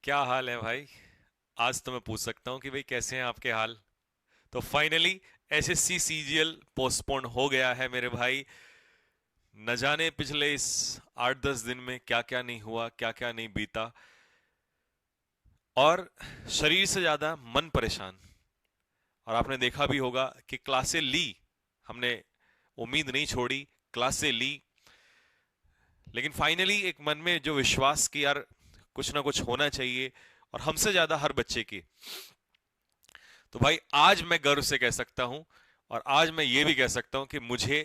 क्या हाल है भाई। आज तो मैं पूछ सकता हूँ कि भाई कैसे हैं आपके हाल। तो फाइनली एसएससी सीजीएल पोस्टपोन हो गया है मेरे भाई। न जाने पिछले इस 8-10 दिन में क्या क्या नहीं हुआ, क्या क्या नहीं बीता। और शरीर से ज्यादा मन परेशान। और आपने देखा भी होगा कि क्लासें ली हमने, उम्मीद नहीं छोड़ी, क्लासें ली। लेकिन फाइनली एक मन में जो विश्वास कि यार कुछ ना कुछ होना चाहिए, और हमसे ज्यादा हर बच्चे की। तो भाई आज मैं गर्व से कह सकता हूं, और आज मैं ये भी कह सकता हूं कि मुझे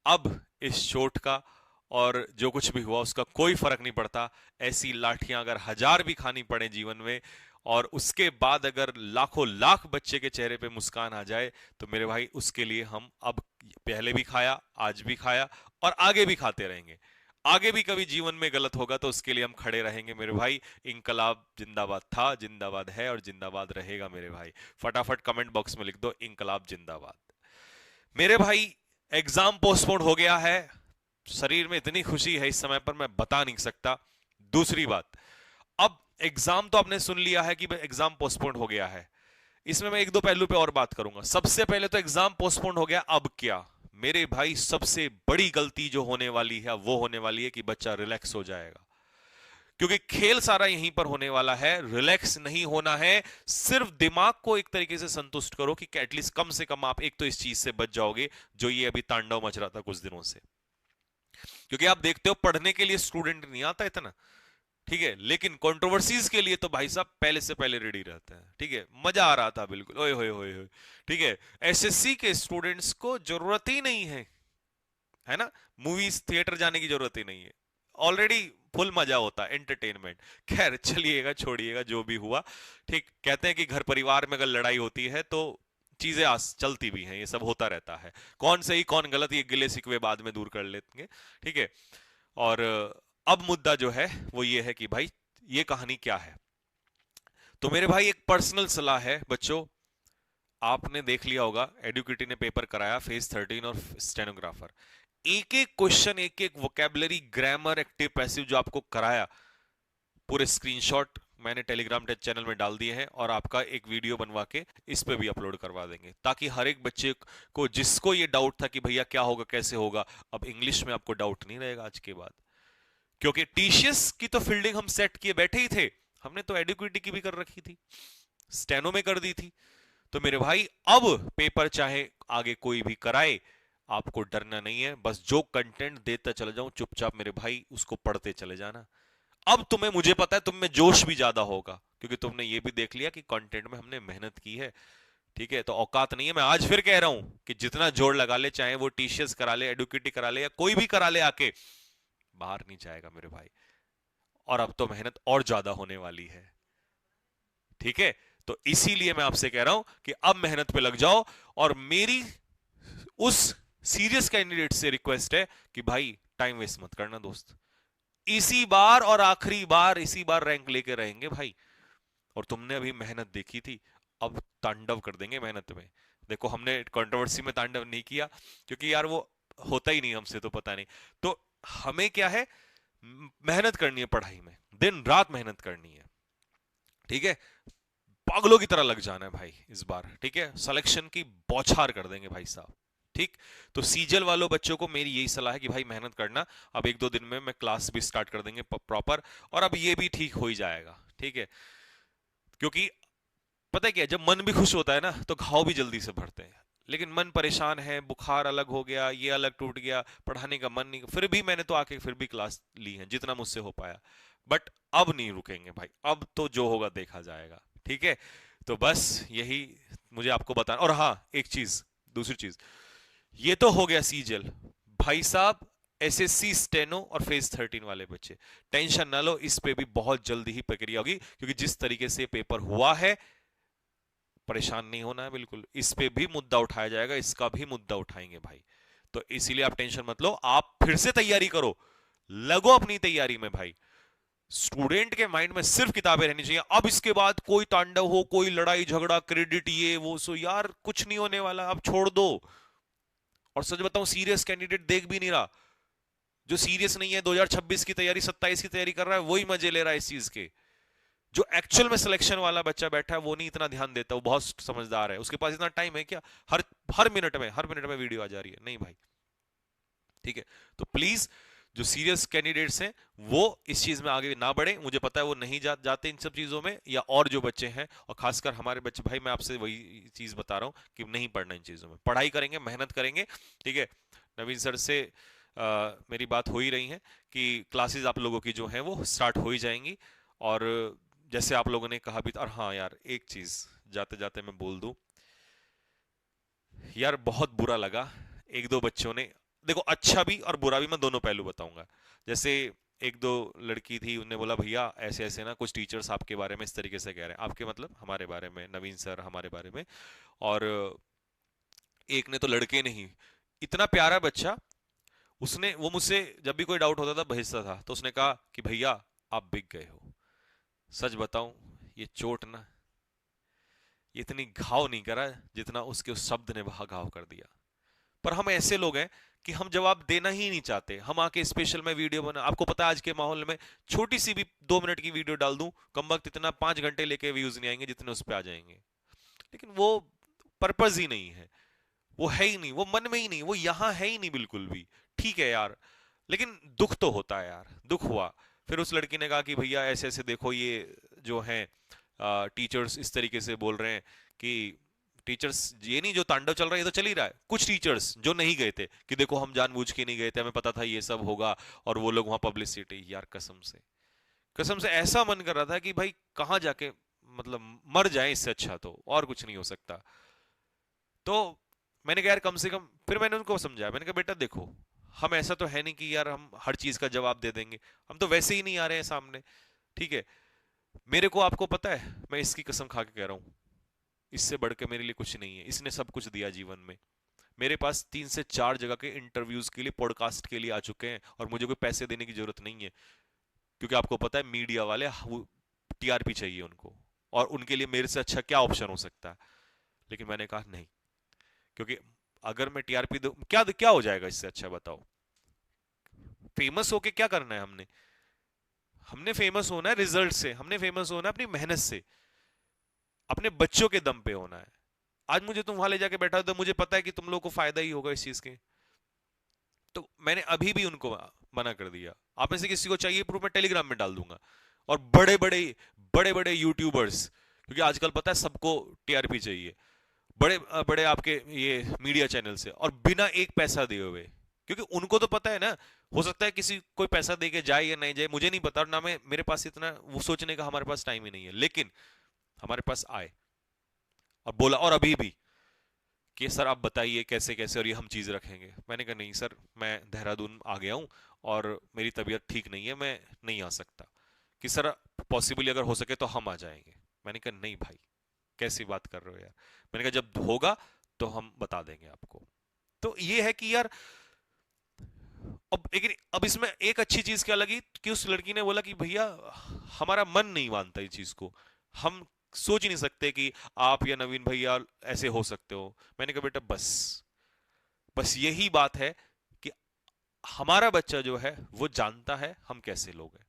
अब इस चोट का और जो कुछ भी हुआ उसका कोई फर्क नहीं पड़ता। ऐसी लाठियां अगर हजार भी खानी पड़े जीवन में, और उसके बाद अगर लाखों लाख बच्चे के चेहरे पे मुस्कान आ जाए, तो मेरे भाई उसके लिए हम अब, पहले भी खाया, आज भी खाया, और आगे भी खाते रहेंगे। आगे भी कभी जीवन में गलत होगा तो उसके लिए हम खड़े रहेंगे मेरे भाई। इंकलाब जिंदाबाद था, जिंदाबाद है, और जिंदाबाद रहेगा मेरे भाई। फटाफट कमेंट बॉक्स में लिख दो इंकलाब जिंदाबाद। मेरे भाई एग्जाम पोस्टपोन हो गया है। शरीर में इतनी खुशी है इस समय पर मैं बता नहीं सकता। दूसरी बात, अब एग्जाम तो आपने सुन लिया है कि एग्जाम पोस्टपोन हो गया है। इसमें मैं एक दो पहलू पे और बात करूंगा। सबसे पहले तो एग्जाम पोस्टपोन हो गया, अब क्या। मेरे भाई सबसे बड़ी गलती जो होने वाली है वो होने वाली है कि बच्चा रिलैक्स हो जाएगा। क्योंकि खेल सारा यहीं पर होने वाला है, रिलैक्स नहीं होना है। सिर्फ दिमाग को एक तरीके से संतुष्ट करो कि एटलीस्ट कम से कम आप एक तो इस चीज से बच जाओगे जो ये अभी तांडव मच रहा था कुछ दिनों से। क्योंकि आप देखते हो पढ़ने के लिए स्टूडेंट नहीं आता इतना, ठीक है, लेकिन कंट्रोवर्सीज के लिए तो भाई साहब पहले से पहले रेडी रहते हैं। ठीक है, मजा आ रहा था बिल्कुल, ओए होए होए होए। ठीक है, एसएससी के स्टूडेंट्स को जरूरत ही नहीं है ना, मूवीज थिएटर जाने की जरूरत ही नहीं है। ऑलरेडी फुल मजा होता है, एंटरटेनमेंट। खैर चलिएगा, छोड़िएगा जो भी हुआ। ठीक, कहते हैं कि घर परिवार में अगर लड़ाई होती है तो चीजें चलती भी हैं, ये सब होता रहता है। कौन सही कौन गलत ये गिले शिकवे बाद में दूर कर लेंगे। ठीक है। और अब मुद्दा जो है वो ये है कि भाई ये कहानी क्या है। तो मेरे भाई एक पर्सनल सलाह है बच्चों। आपने देख लिया होगा एडुकेटी ने पेपर कराया फेज 13 और स्टेनोग्राफर। एक एक क्वेश्चन, एक एक वोकेबलरी, ग्रामर, एक्टिव पैसिव जो आपको कराया, पूरे स्क्रीनशॉट मैंने टेलीग्राम चैनल में डाल दिए हैं, और आपका एक वीडियो बनवा के इस पे भी अपलोड करवा देंगे, ताकि हर एक बच्चे को जिसको ये डाउट था कि भैया क्या होगा कैसे होगा, अब इंग्लिश में आपको डाउट नहीं रहेगा आज के बाद। क्योंकि टीसीएस की तो फील्डिंग हम सेट किए बैठे ही थे। हमने तो एडुकेटी की भी कर रखी थी, स्टेनो में कर दी थी। तो मेरे भाई अब पेपर चाहे आगे कोई भी कराए, आपको डरना नहीं है। बस जो कंटेंट देता चले जाऊं चुपचाप मेरे भाई उसको पढ़ते चले जाना। अब तुम्हें, मुझे पता है तुम में जोश भी ज्यादा होगा, क्योंकि तुमने ये भी देख लिया कि कंटेंट में हमने मेहनत की है। ठीक है, तो औकात नहीं है। मैं आज फिर कह रहा हूं कि जितना जोर लगा ले, चाहे वो टीसीएस करा ले, एडुकेटी करा ले, या कोई भी करा ले आके, बाहर नहीं जाएगा मेरे भाई। और अब तो मेहनत और ज्यादा होने वाली है। ठीक है, तो इसीलिए मैं आपसे कह रहा हूं कि अब मेहनत पे लग जाओ। और मेरी उस सीरियस कैंडिडेट से रिक्वेस्ट है कि भाई टाइम वेस्ट मत करना दोस्त। इसी बार और आखिरी बार, इसी बार रैंक लेके रहेंगे भाई। और तुमने अभी मेहनत देखी थी, अब तांडव कर देंगे मेहनत में। देखो हमने कंट्रोवर्सी में तांडव नहीं किया, क्योंकि यार वो होता ही नहीं हमसे, तो पता नहीं। तो हमें क्या है, मेहनत करनी है पढ़ाई में, दिन रात मेहनत करनी है। ठीक है, पागलों की तरह लग जाना है भाई इस बार। ठीक है, सिलेक्शन की बौछार कर देंगे भाई साहब। ठीक, तो सीजल वालों बच्चों को मेरी यही सलाह है कि भाई मेहनत करना। अब एक दो दिन में मैं क्लास भी स्टार्ट कर देंगे प्रॉपर, और अब ये भी ठीक हो ही जाएगा। ठीक है, क्योंकि पता है क्या, जब मन भी खुश होता है ना तो घाव भी जल्दी से भरते हैं। लेकिन मन परेशान है, बुखार अलग हो गया, ये अलग टूट गया, पढ़ाने का मन नहीं, फिर भी मैंने तो आके फिर भी क्लास ली है जितना मुझसे हो पाया। बट अब नहीं रुकेंगे भाई, अब तो जो होगा देखा जाएगा। ठीक है, तो बस यही मुझे आपको बताना। और हाँ, एक चीज, दूसरी चीज, ये तो हो गया सीजल भाई साहब। एसएससी स्टेनो और फेज 13 वाले बच्चे टेंशन ना लो, इस पे भी बहुत जल्दी ही प्रक्रिया होगी, क्योंकि जिस तरीके से पेपर हुआ है, परेशान नहीं होना है बिल्कुल। इस पे भी मुद्दा उठाया जाएगा, इसका भी मुद्दा उठाएंगे भाई। तो इसीलिए आप टेंशन मत लो, आप फिर से तैयारी करो, लगो अपनी तैयारी में भाई। स्टूडेंट के माइंड में सिर्फ किताबें रहनी चाहिए। अब इसके बाद कोई तांडव हो, कोई लड़ाई झगड़ा, क्रेडिट, ये वो, सो यार कुछ नहीं होने वाला, अब छोड़ दो। और सच बताऊं, सीरियस कैंडिडेट देख भी नहीं रहा। जो सीरियस नहीं है, 2026 की तैयारी, 27 की तैयारी कर रहा है, वही मजे ले रहा है इस चीज के। जो एक्चुअल में सिलेक्शन वाला बच्चा बैठा है वो नहीं इतना ध्यान देता, वो बहुत समझदार है, उसके पास इतना टाइम है क्या, हर हर मिनट में वीडियो आ जा रही है, नहीं भाई। ठीक है, तो प्लीज जो सीरियस कैंडिडेट्स हैं वो इस चीज में आगे ना बढ़े, मुझे पता है वो नहीं जाते इन सब चीजों में, या और जो बच्चे हैं और खासकर हमारे बच्चे, भाई मैं आपसे वही चीज बता रहा हूं कि नहीं पढ़ना इन चीजों में, पढ़ाई करेंगे, मेहनत करेंगे। ठीक है, नवीन सर से मेरी बात हो ही रही है कि क्लासेस आप लोगों की जो है वो स्टार्ट हो ही जाएंगी। और जैसे आप लोगों ने कहा भी था, और हाँ यार एक चीज जाते जाते मैं बोल दूं, यार बहुत बुरा लगा, एक दो बच्चों ने, देखो अच्छा भी और बुरा भी, मैं दोनों पहलू बताऊंगा। जैसे एक दो लड़की थी, उन्होंने बोला भैया ऐसे ऐसे ना कुछ टीचर्स आपके बारे में इस तरीके से कह रहे हैं, आपके मतलब हमारे बारे में, नवीन सर हमारे बारे में। और एक ने तो लड़के नहीं, इतना प्यारा बच्चा, उसने वो मुझसे जब भी कोई डाउट होता था भेजता था, तो उसने कहा कि भैया आप बिक गए हो। सच बताऊं, ये चोट ना, ये इतनी घाव नहीं करा जितना उसके उस शब्द ने वहां घाव कर दिया। पर हम ऐसे लोग हैं कि हम जवाब देना ही नहीं चाहते, हम आके स्पेशल में वीडियो बना, आपको पता है आज के माहौल में छोटी सी भी 2 मिनट की वीडियो डाल दूं, कम वक्त इतना 5 घंटे लेके व्यूज नहीं आएंगे जितने उस पर आ जाएंगे। लेकिन वो पर्पज ही नहीं है, वो है ही नहीं, वो मन में ही नहीं, वो यहां है ही नहीं बिल्कुल भी। ठीक है यार, लेकिन दुख तो होता है यार, दुख हुआ। फिर उस लड़की ने कहा कि भैया ऐसे ऐसे देखो, ये जो है टीचर्स इस तरीके से बोल रहे हैं कि टीचर्स, ये नहीं जो तांडव चल रहा है ये तो चल ही रहा है, कुछ टीचर्स जो नहीं गए थे कि देखो हम जानबूझ के नहीं गए थे, हमें पता था ये सब होगा, और वो लोग वहां पब्लिसिटी, यार कसम से ऐसा मन कर रहा था कि भाई कहाँ जाके मतलब मर जाए, इससे अच्छा तो और कुछ नहीं हो सकता। तो मैंने कहा यार कम से कम, फिर मैंने उनको समझाया, मैंने कहा बेटा देखो, हम ऐसा तो है नहीं कि यार हम हर चीज का जवाब दे देंगे, हम तो वैसे ही नहीं आ रहे हैं सामने। ठीक है, मेरे को आपको पता है, मैं इसकी कसम खा के कह रहा हूं, इससे बढ़ के मेरे लिए कुछ नहीं है, इसने सब कुछ दिया जीवन में। मेरे पास 3 से 4 जगह के इंटरव्यूज के लिए, पॉडकास्ट के लिए आ चुके हैं, और मुझे कोई पैसे देने की जरूरत नहीं है, क्योंकि आपको पता है मीडिया वाले वो टीआरपी चाहिए उनको, और उनके लिए मेरे से अच्छा क्या ऑप्शन हो सकता है। लेकिन मैंने कहा नहीं, क्योंकि अगर मैं टीआरपी दूं, क्या क्या हो जाएगा इससे अच्छा बताओ, फेमस होके क्या करना है हमने, हमने फेमस होना है रिजल्ट से, हमने फेमस होना है अपनी मेहनत से, अपने बच्चों के दम पे होना है। आज मुझे तुम वहां ले जाके बैठा तो मुझे पता है कि तुम लोग को फायदा ही होगा इस चीज के, तो मैंने अभी भी उनको मना कर दिया। आप में से किसी को चाहिए प्रूफ, मैं टेलीग्राम में डाल दूंगा। और बड़े बड़े यूट्यूबर्स, क्योंकि आजकल पता है सबको टीआरपी चाहिए, बड़े बड़े आपके ये मीडिया चैनल से, और बिना एक पैसा दिए हुए, क्योंकि उनको तो पता है ना, हो सकता है किसी कोई पैसा दे के जाए या नहीं जाए मुझे नहीं पता, और ना मैं, मेरे पास इतना वो सोचने का हमारे पास टाइम ही नहीं है, लेकिन हमारे पास आए और बोला, और अभी भी कि सर आप बताइए कैसे कैसे और ये हम चीज़ रखेंगे। मैंने कहा नहीं सर, मैं देहरादून आ गया हूँ और मेरी तबीयत ठीक नहीं है, मैं नहीं आ सकता। कि सर पॉसिबली अगर हो सके तो हम आ जाएंगे। मैंने कहा नहीं भाई, कैसी बात कर रहे हो यार। मैंने कहा जब होगा तो हम बता देंगे आपको। तो ये है कि यार, अब लेकिन अब इसमें एक अच्छी चीज क्या लगी कि उस लड़की ने बोला कि भैया हमारा मन नहीं मानता इस चीज को, हम सोच ही नहीं सकते कि आप या नवीन भैया ऐसे हो सकते हो। मैंने कहा बेटा बस बस यही बात है कि हमारा बच्चा जो है वो जानता है हम कैसे लोग हैं।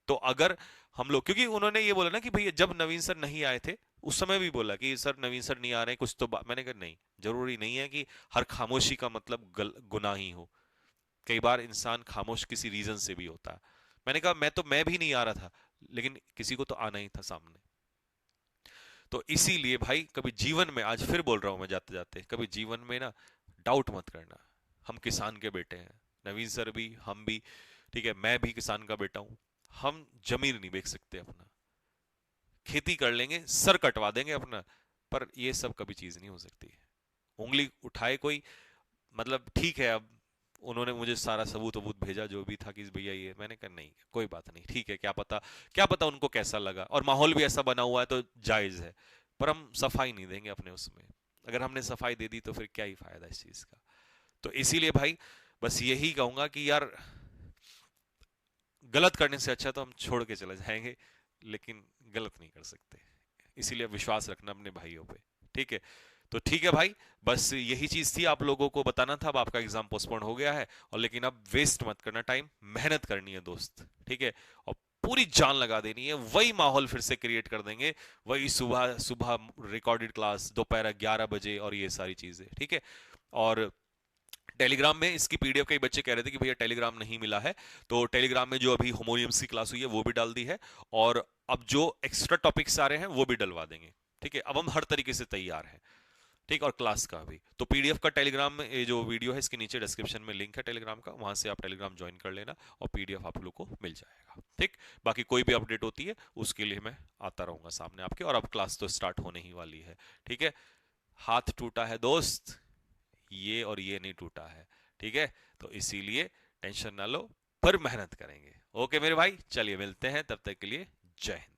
तो अगर हम लोग, क्योंकि उन्होंने ये बोला ना कि भैया जब नवीन सर नहीं आए थे उस समय भी बोला कि सर नवीन सर नहीं आ रहे कुछ तो मैंने कहा नहीं, जरूरी नहीं है कि हर खामोशी का मतलब गुनाह ही हो, कई बार इंसान खामोश किसी रीजन से भी होता है। मैंने कहा मैं भी नहीं आ रहा था, लेकिन किसी को तो आना ही था सामने। तो इसीलिए भाई कभी जीवन में, आज फिर बोल रहा हूं मैं जाते जाते, कभी जीवन में ना डाउट मत करना। हम किसान के बेटे हैं, नवीन सर भी, हम भी, ठीक है, मैं भी किसान का बेटा हूं। हम जमीन नहीं बेच सकते अपना, खेती कर लेंगे, सर कटवा देंगे अपना, पर ये सब कभी चीज नहीं हो सकती। उंगली उठाए कोई, मतलब ठीक है, अब उन्होंने मुझे सारा सबूत वबूत भेजा जो भी था कि भैया ये, मैंने कहा नहीं कोई बात नहीं, ठीक है, क्या पता उनको कैसा लगा, और माहौल भी ऐसा बना हुआ है तो जायज है। पर हम सफाई नहीं देंगे अपने उसमें, अगर हमने सफाई दे दी तो फिर क्या ही फायदा इस चीज का। तो इसीलिए भाई बस यही कहूंगा कि यार गलत करने से अच्छा तो हम छोड़ के चले जाएंगे, लेकिन गलत नहीं कर सकते। इसीलिए विश्वास रखना अपने भाइयों पे। ठीक है, तो ठीक है भाई, बस यही चीज थी आप लोगों को बताना था। अब आपका एग्जाम पोस्टपोन हो गया है, और लेकिन अब वेस्ट मत करना टाइम, मेहनत करनी है दोस्त। ठीक है, और पूरी जान लगा देनी है, वही माहौल फिर से क्रिएट कर देंगे, वही सुबह सुबह रिकॉर्डेड क्लास, दोपहर 11 बजे और ये सारी चीजें, ठीक है। और टेलीग्राम में इसकी पीडीएफ कई बच्चे कह रहे थे कि भैया टेलीग्राम नहीं मिला है, तो टेलीग्राम में जो अभी होमोनियम्स की क्लास हुई है वो भी डाल दी है, और अब जो एक्स्ट्रा टॉपिक्स आ रहे हैं वो भी डलवा देंगे, ठीक है। अब हम हर तरीके से तैयार हैं, ठीक। और क्लास का भी तो पीडीएफ का टेलीग्राम में, ये जो वीडियो है इसके नीचे डिस्क्रिप्शन में लिंक है टेलीग्राम का, वहां से आप टेलीग्राम ज्वाइन कर लेना और पीडीएफ आप लोग को मिल जाएगा, ठीक। बाकी कोई भी अपडेट होती है उसके लिए मैं आता रहूंगा सामने आपके, और अब क्लास तो स्टार्ट होने ही वाली है, ठीक है। हाथ टूटा है दोस्त, ये और ये नहीं टूटा है, ठीक है। तो इसीलिए टेंशन ना लो, पर मेहनत करेंगे। ओके मेरे भाई, चलिए मिलते हैं, तब तक के लिए जय हिंद।